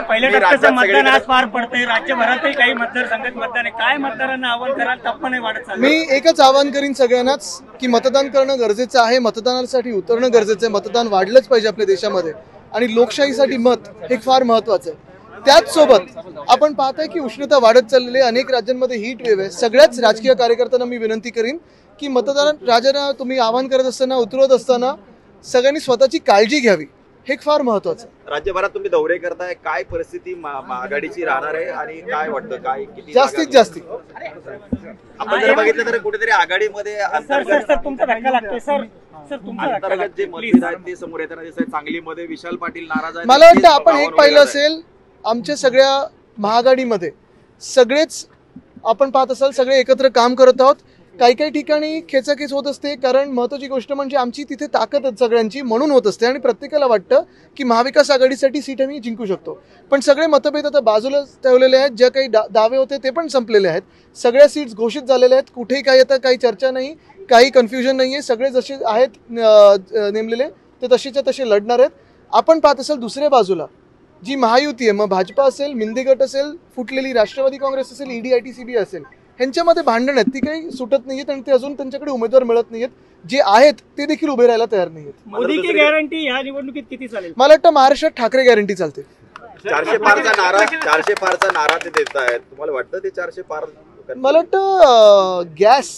पहिल्या टप्प्याचं मतदान आज पार पडतंय, राज्यभरातही काही मतदारसंघात मतदान आहे, काय मतदारांना आव्हान कराल? तापमान वाढत चाललं. मी एकच आवाहन करीन सगळ्यांनाच की मतदान करणं गरजेचं आहे, मतदानासाठी उतरणं गरजेचं आहे, मतदान वाढलंच पाहिजे आपल्या देशामध्ये आणि लोकशाहीसाठी मत हे फार महत्वाचं आहे. त्याच सोबत आपण पाहताय की उष्णता वाढत चाललेली आहे, अनेक राज्यांमध्ये हीट वेव्ह आहे. सगळ्याच राजकीय कार्यकर्त्यांना मी विनंती करीन की मतदान राजांना तुम्ही आवाहन करत असताना, उतरवत असताना सगळ्यांनी स्वतःची काळजी घ्यावी, हे फार महत्वाचं आहे. राज्यभरात तुम्ही दौरे करताय, काय परिस्थिती आघाडीची राहणार आहे आणि काय वाटतं, काय किती जास्तीत जास्त आपण जर बघितलं तर कुठेतरी आघाडीमध्ये सर तुमचा धक्का लागतोय सर. अंतर्गत जे मतभेद आहेत ते समोर येताना दिसत आहेत. सांगलीमध्ये विशाल पाटील नाराज आहेत. मला वाटतं आपण एक पाहिलं असेल, आमच्या सगळ्या महाआघाडीमध्ये सगळेच आपण पाहत असाल सगळे एकत्र काम करत आहोत. काही काही ठिकाणी खेचाखेच होत असते, कारण महत्त्वाची गोष्ट म्हणजे आमची तिथे ताकद सगळ्यांची म्हणून होत असते आणि प्रत्येकाला वाटतं की महाविकास आघाडीसाठी सीट आम्ही जिंकू शकतो. पण सगळे मतभेद आता बाजूला ठेवलेले आहेत. ज्या काही दावे होते ते पण संपलेले आहेत. सगळ्या सीट्स घोषित झालेल्या आहेत. कुठेही काही आता काही चर्चा नाही, काही कन्फ्युजन नाही आहे. सगळे जसे आहेत नेमलेले ते तसेच्या तसे लढणार आहेत. आपण पाहत असाल दुसऱ्या बाजूला जी महायुती आहे, मग भाजपा असेल, मिंदी गट असेल, फुटलेली राष्ट्रवादी काँग्रेस असेल, ED-ITCB असेल, ह्यांच्यामध्ये भांडण आहेत. ती काही सुटत नाहीयेत आणि ते अजून त्यांच्याकडे उमेदवार मिळत नाहीयेत. जे आहेत ते देखील उभे राहायला तयार नाहीयेत. मोदी की गॅरंटी या निवडणुकीत किती चालेल? मला वाटतं महाराष्ट्रात ठाकरे गॅरंटी चालते. 400 पारचा नारा ते देत आहेत. तुम्हाला वाटतं ते 400 पार? मला वाटतं गॅस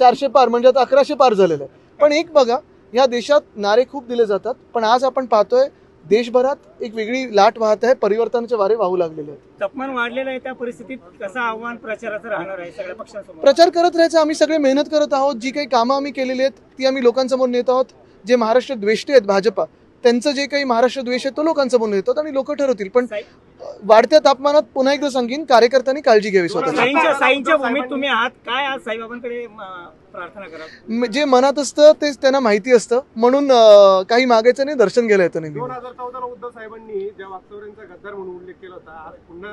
400 पार म्हणजे आता 1100 पार झालेलं आहे. पण एक बघा, या देशात नारे खूप दिले जातात, पण आज आपण पाहतोय देशभरात एक वेगळी लाट वाहत आहे, परिवर्तनाचे वारे वाहू लागलेले आहेत. तापमान वाढलेलं आहे, त्या परिस्थितीत कसं आव्हान प्रचाराचं राहणार आहे सगळ्या पक्षांसमोर? प्रचार करत राहायचं. आम्ही सगळे मेहनत करत आहोत. जी काही कामं आम्ही केलेली आहेत ती आम्ही लोकांसमोर नेत आहोत. जे महाराष्ट्र द्वेष्टे आहेत भाजपा, त्यांचं जे काही महाराष्ट्र द्वेष आहे तो लोकांसमोर नेतात आणि लोक ठरवतील. पण वाढत्या तापमानात पुन्हा एकदा सांगेन, कार्यकर्त्यांनी काळजी घ्यावी स्वतःची. साईंच्या भूमीत तुम्ही आहात, काय आज साईबाबांकडे प्रार्थना करा? जे मनात असतं तेच त्यांना माहिती असतं, म्हणून काही मागायचं नाही, दर्शन घ्यायला येतं. नेहमी 2014 उद्धव साहेबांनी ज्या वाकचौऱ्यांचा गद्दार म्हणून उल्लेख केला होता, आज पुन्हा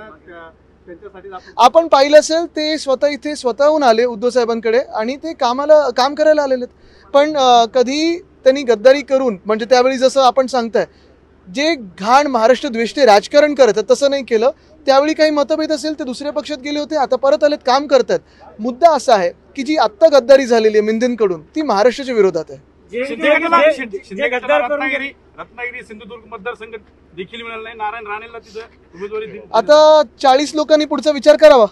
त्यांच्यासाठी आपण पाहिलं असेल ते स्वतः इथे स्वतःहून आले उद्धव साहेबांकडे आणि ते काम करायला आलेले. पण कधी त्यांनी गद्दारी करून, म्हणजे त्यावेळी जसं आपण सांगताय जे घाण महाराष्ट्र द्वेष्टे राजकारण करत आहेत तसं नाही केलं. त्यावेळी काही मतभेद असेल ते दुसऱ्या पक्षात गेले होते, आता परत आलेत, काम करतात. मुद्दा असा आहे की जी आत्ता गद्दारी झालेली आहे मिंदेंकडून, ती महाराष्ट्राच्या विरोधात आहे. रत्नागिरी सिंधुदुर्ग मतदारसंघ देखील मिळाला नाही. नारायण राणेला तिथं उमेदवारी. आता 40 लोकांनी पुढचा विचार करावा.